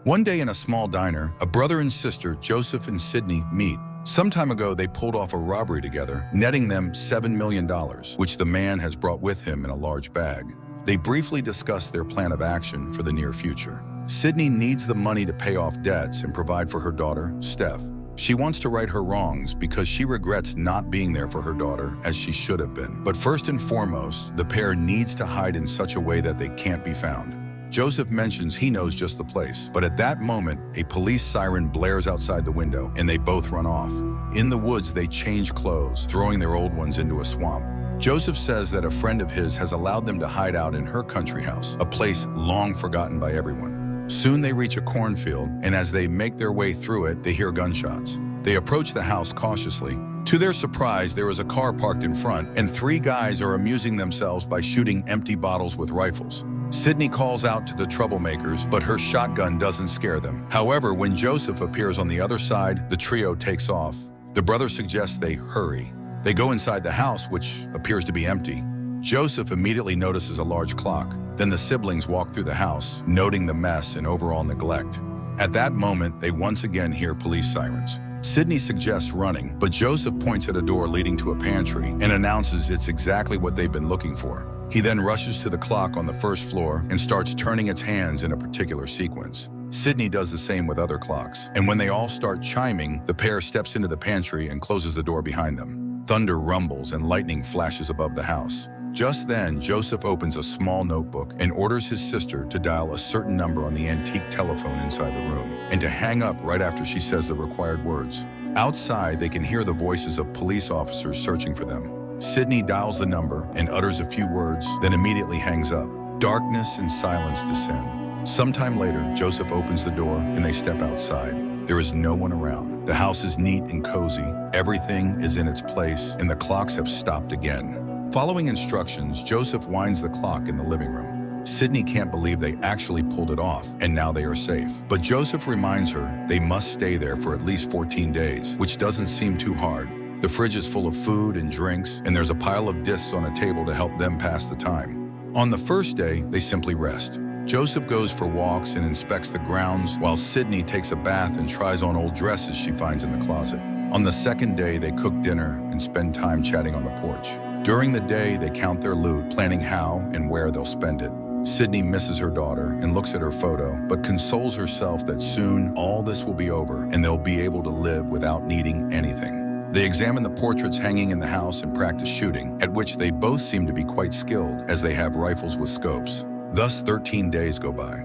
One day in a small diner, a brother and sister, Joseph and Sydney, meet. Some time ago, they pulled off a robbery together, netting them $7 million, which the man has brought with him in a large bag. They briefly discuss their plan of action for the near future. Sydney needs the money to pay off debts and provide for her daughter, Steph. She wants to right her wrongs because she regrets not being there for her daughter as she should have been. But first and foremost, the pair needs to hide in such a way that they can't be found. Joseph mentions he knows just the place, but at that moment, a police siren blares outside the window and they both run off. In the woods, they change clothes, throwing their old ones into a swamp. Joseph says that a friend of his has allowed them to hide out in her country house, a place long forgotten by everyone. Soon they reach a cornfield, and as they make their way through it, they hear gunshots. They approach the house cautiously. To their surprise, there is a car parked in front, and 3 guys are amusing themselves by shooting empty bottles with rifles. Sydney calls out to the troublemakers, but her shotgun doesn't scare them. However, when Joseph appears on the other side, the trio takes off. The brother suggests they hurry. They go inside the house, which appears to be empty. Joseph immediately notices a large clock. Then the siblings walk through the house, noting the mess and overall neglect. At that moment, they once again hear police sirens. Sydney suggests running, but Joseph points at a door leading to a pantry and announces it's exactly what they've been looking for. He then rushes to the clock on the first floor and starts turning its hands in a particular sequence. Sydney does the same with other clocks, and when they all start chiming, the pair steps into the pantry and closes the door behind them. Thunder rumbles and lightning flashes above the house. Just then, Joseph opens a small notebook and orders his sister to dial a certain number on the antique telephone inside the room, and to hang up right after she says the required words. Outside, they can hear the voices of police officers searching for them. Sydney dials the number and utters a few words, then immediately hangs up. Darkness and silence descend. Sometime later, Joseph opens the door and they step outside. There is no one around. The house is neat and cozy. Everything is in its place, and the clocks have stopped again. Following instructions, Joseph winds the clock in the living room. Sydney can't believe they actually pulled it off, and now they are safe. But Joseph reminds her they must stay there for at least 14 days, which doesn't seem too hard. The fridge is full of food and drinks, and there's a pile of discs on a table to help them pass the time. On the first day, they simply rest. Joseph goes for walks and inspects the grounds, while Sydney takes a bath and tries on old dresses she finds in the closet. On the second day, they cook dinner and spend time chatting on the porch. During the day, they count their loot, planning how and where they'll spend it. Sydney misses her daughter and looks at her photo, but consoles herself that soon all this will be over and they'll be able to live without needing anything. They examine the portraits hanging in the house and practice shooting, at which they both seem to be quite skilled, as they have rifles with scopes. Thus, 13 days go by.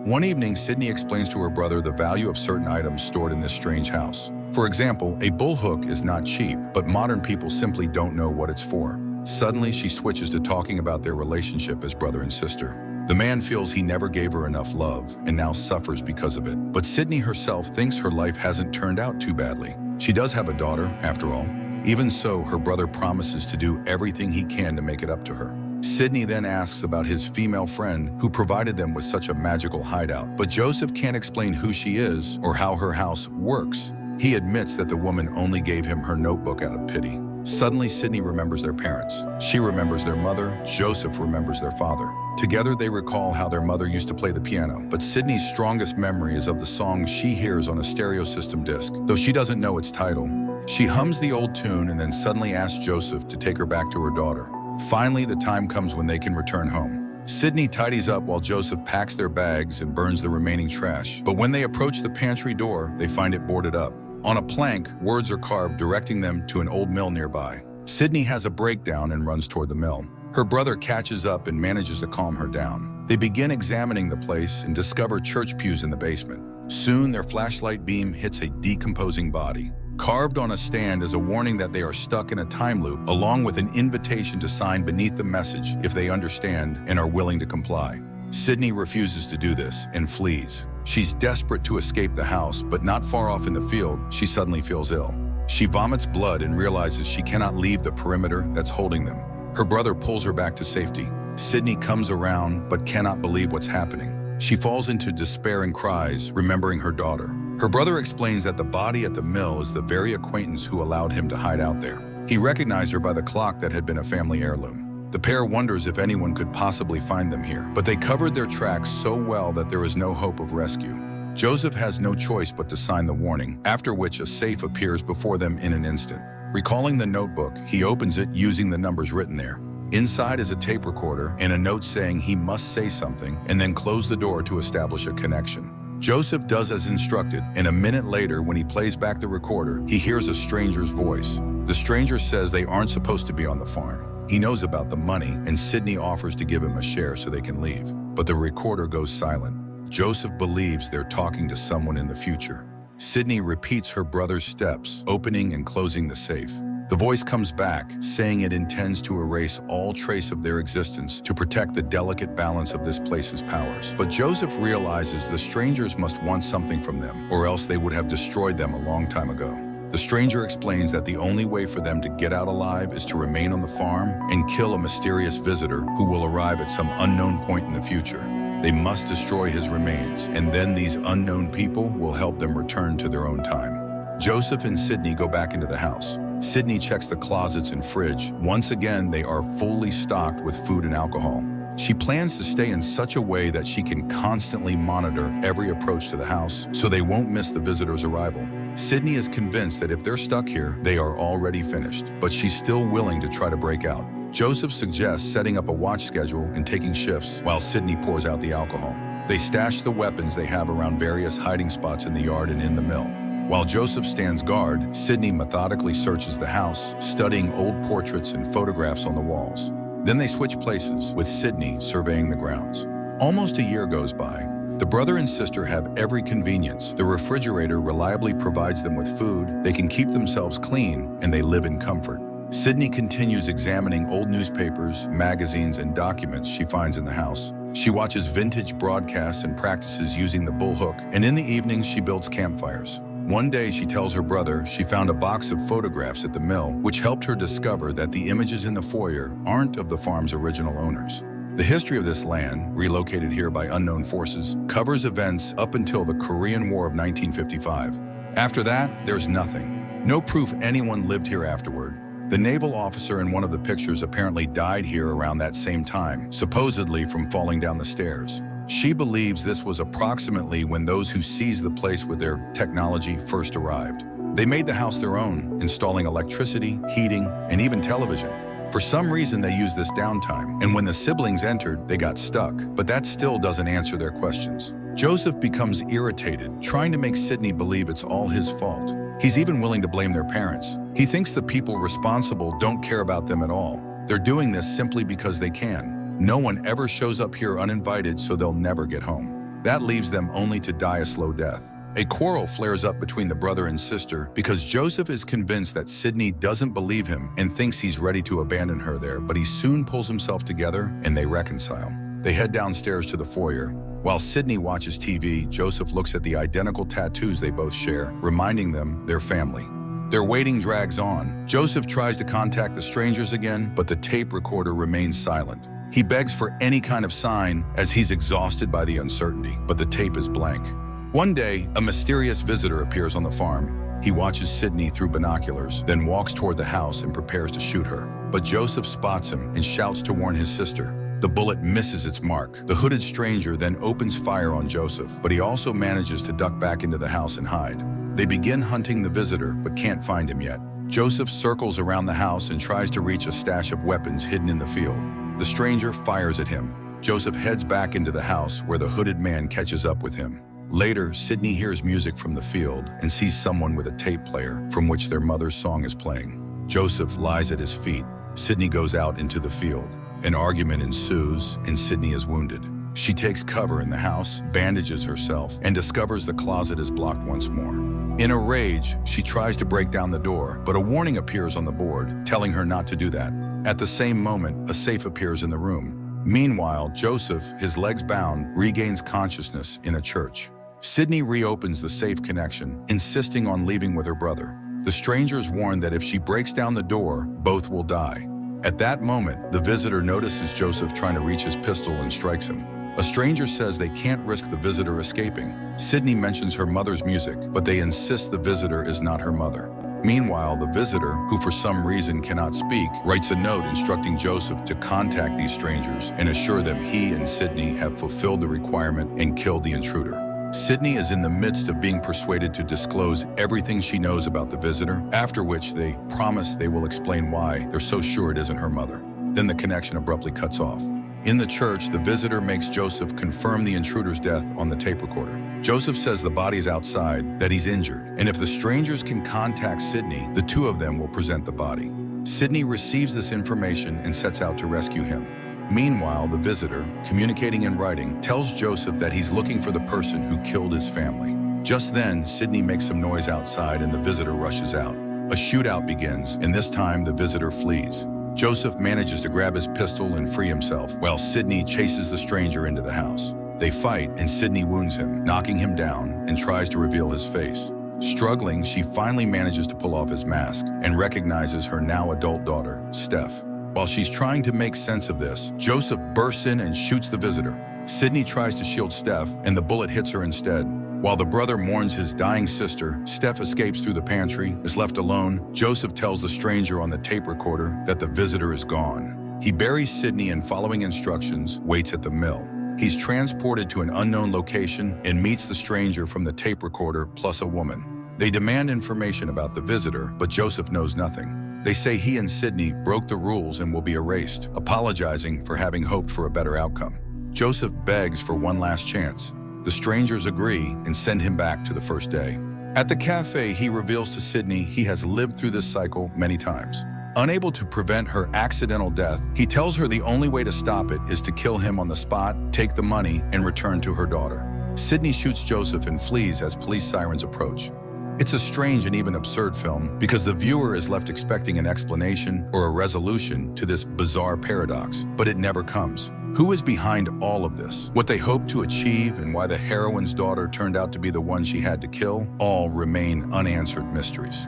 One evening, Sydney explains to her brother the value of certain items stored in this strange house. For example, a bullhook is not cheap, but modern people simply don't know what it's for. Suddenly, she switches to talking about their relationship as brother and sister. The man feels he never gave her enough love and now suffers because of it. But Sydney herself thinks her life hasn't turned out too badly. She does have a daughter, after all. Even so, her brother promises to do everything he can to make it up to her. Sydney then asks about his female friend who provided them with such a magical hideout, but Joseph can't explain who she is or how her house works. He admits that the woman only gave him her notebook out of pity. Suddenly, Sydney remembers their parents. She remembers their mother. Joseph remembers their father. Together, they recall how their mother used to play the piano, but Sydney's strongest memory is of the song she hears on a stereo system disc, though she doesn't know its title. She hums the old tune and then suddenly asks Joseph to take her back to her daughter. Finally, the time comes when they can return home. Sydney tidies up while Joseph packs their bags and burns the remaining trash, but when they approach the pantry door, they find it boarded up. On a plank, words are carved directing them to an old mill nearby. Sydney has a breakdown and runs toward the mill. Her brother catches up and manages to calm her down. They begin examining the place and discover church pews in the basement. Soon, their flashlight beam hits a decomposing body. Carved on a stand is a warning that they are stuck in a time loop, along with an invitation to sign beneath the message if they understand and are willing to comply. Sydney refuses to do this and flees. She's desperate to escape the house, but not far off in the field, she suddenly feels ill. She vomits blood and realizes she cannot leave the perimeter that's holding them. Her brother pulls her back to safety. Sydney comes around but cannot believe what's happening. She falls into despair and cries, remembering her daughter. Her brother explains that the body at the mill is the very acquaintance who allowed him to hide out there. He recognized her by the clock that had been a family heirloom. The pair wonders if anyone could possibly find them here, but they covered their tracks so well that there is no hope of rescue. Joseph has no choice but to sign the warning, after which a safe appears before them in an instant. Recalling the notebook, he opens it using the numbers written there. Inside is a tape recorder and a note saying he must say something and then close the door to establish a connection. Joseph does as instructed, and a minute later, when he plays back the recorder, he hears a stranger's voice. The stranger says they aren't supposed to be on the farm. He knows about the money, and Sydney offers to give him a share so they can leave. But the recorder goes silent. Joseph believes they're talking to someone in the future. Sydney repeats her brother's steps, opening and closing the safe. The voice comes back, saying it intends to erase all trace of their existence to protect the delicate balance of this place's powers. But Joseph realizes the strangers must want something from them, or else they would have destroyed them a long time ago. The stranger explains that the only way for them to get out alive is to remain on the farm and kill a mysterious visitor who will arrive at some unknown point in the future. They must destroy his remains, and then these unknown people will help them return to their own time. Joseph and Sydney go back into the house. Sydney checks the closets and fridge. Once again, they are fully stocked with food and alcohol. She plans to stay in such a way that she can constantly monitor every approach to the house so they won't miss the visitor's arrival. Sydney is convinced that if they're stuck here, they are already finished, but she's still willing to try to break out. Joseph suggests setting up a watch schedule and taking shifts while Sydney pours out the alcohol. They stash the weapons they have around various hiding spots in the yard and in the mill. While Joseph stands guard, Sydney methodically searches the house, studying old portraits and photographs on the walls. Then they switch places, with Sydney surveying the grounds. Almost a year goes by. The brother and sister have every convenience. The refrigerator reliably provides them with food, they can keep themselves clean, and they live in comfort. Sydney continues examining old newspapers, magazines, and documents she finds in the house. She watches vintage broadcasts and practices using the bullhook, and in the evenings she builds campfires. One day she tells her brother she found a box of photographs at the mill, which helped her discover that the images in the foyer aren't of the farm's original owners. The history of this land, relocated here by unknown forces, covers events up until the Korean War of 1955. After that, there's nothing. No proof anyone lived here afterward. The naval officer in one of the pictures apparently died here around that same time, supposedly from falling down the stairs. She believes this was approximately when those who seized the place with their technology first arrived. They made the house their own, installing electricity, heating, and even television. For some reason, they used this downtime, and when the siblings entered, they got stuck, but that still doesn't answer their questions. Joseph becomes irritated, trying to make Sydney believe it's all his fault. He's even willing to blame their parents. He thinks the people responsible don't care about them at all. They're doing this simply because they can. No one ever shows up here uninvited, so they'll never get home. That leaves them only to die a slow death. A quarrel flares up between the brother and sister because Joseph is convinced that Sydney doesn't believe him and thinks he's ready to abandon her there, but he soon pulls himself together and they reconcile. They head downstairs to the foyer. While Sydney watches TV, Joseph looks at the identical tattoos they both share, reminding them they're family. Their waiting drags on. Joseph tries to contact the strangers again, but the tape recorder remains silent. He begs for any kind of sign as he's exhausted by the uncertainty, but the tape is blank. One day, a mysterious visitor appears on the farm. He watches Sydney through binoculars, then walks toward the house and prepares to shoot her. But Joseph spots him and shouts to warn his sister. The bullet misses its mark. The hooded stranger then opens fire on Joseph, but he also manages to duck back into the house and hide. They begin hunting the visitor, but can't find him yet. Joseph circles around the house and tries to reach a stash of weapons hidden in the field. The stranger fires at him. Joseph heads back into the house where the hooded man catches up with him. Later, Sydney hears music from the field and sees someone with a tape player from which their mother's song is playing. Joseph lies at his feet. Sydney goes out into the field. An argument ensues and Sydney is wounded. She takes cover in the house, bandages herself, and discovers the closet is blocked once more. In a rage, she tries to break down the door, but a warning appears on the board, telling her not to do that. At the same moment, a safe appears in the room. Meanwhile, Joseph, his legs bound, regains consciousness in a church. Sydney reopens the safe connection, insisting on leaving with her brother. The strangers warn that if she breaks down the door, both will die. At that moment, the visitor notices Joseph trying to reach his pistol and strikes him. A stranger says they can't risk the visitor escaping. Sydney mentions her mother's music, but they insist the visitor is not her mother. Meanwhile, the visitor, who for some reason cannot speak, writes a note instructing Joseph to contact these strangers and assure them he and Sydney have fulfilled the requirement and killed the intruder. Sydney is in the midst of being persuaded to disclose everything she knows about the visitor, after which they promise they will explain why they're so sure it isn't her mother. Then the connection abruptly cuts off. In the church, the visitor makes Joseph confirm the intruder's death on the tape recorder. Joseph says the body is outside, that he's injured, and if the strangers can contact Sydney, the two of them will present the body. Sydney receives this information and sets out to rescue him. Meanwhile, the visitor, communicating in writing, tells Joseph that he's looking for the person who killed his family. Just then, Sydney makes some noise outside and the visitor rushes out. A shootout begins, and this time the visitor flees. Joseph manages to grab his pistol and free himself, while Sydney chases the stranger into the house. They fight, and Sydney wounds him, knocking him down, and tries to reveal his face. Struggling, she finally manages to pull off his mask and recognizes her now adult daughter, Steph. While she's trying to make sense of this, Joseph bursts in and shoots the visitor. Sydney tries to shield Steph, and the bullet hits her instead. While the brother mourns his dying sister, Steph escapes through the pantry, is left alone. Joseph tells the stranger on the tape recorder that the visitor is gone. He buries Sydney and, following instructions, waits at the mill. He's transported to an unknown location and meets the stranger from the tape recorder plus a woman. They demand information about the visitor, but Joseph knows nothing. They say he and Sydney broke the rules and will be erased, apologizing for having hoped for a better outcome. Joseph begs for one last chance. The strangers agree and send him back to the first day. At the cafe, he reveals to Sydney he has lived through this cycle many times. Unable to prevent her accidental death, he tells her the only way to stop it is to kill him on the spot, take the money, and return to her daughter. Sydney shoots Joseph and flees as police sirens approach. It's a strange and even absurd film because the viewer is left expecting an explanation or a resolution to this bizarre paradox, but it never comes. Who is behind all of this? What they hoped to achieve and why the heroine's daughter turned out to be the one she had to kill all remain unanswered mysteries.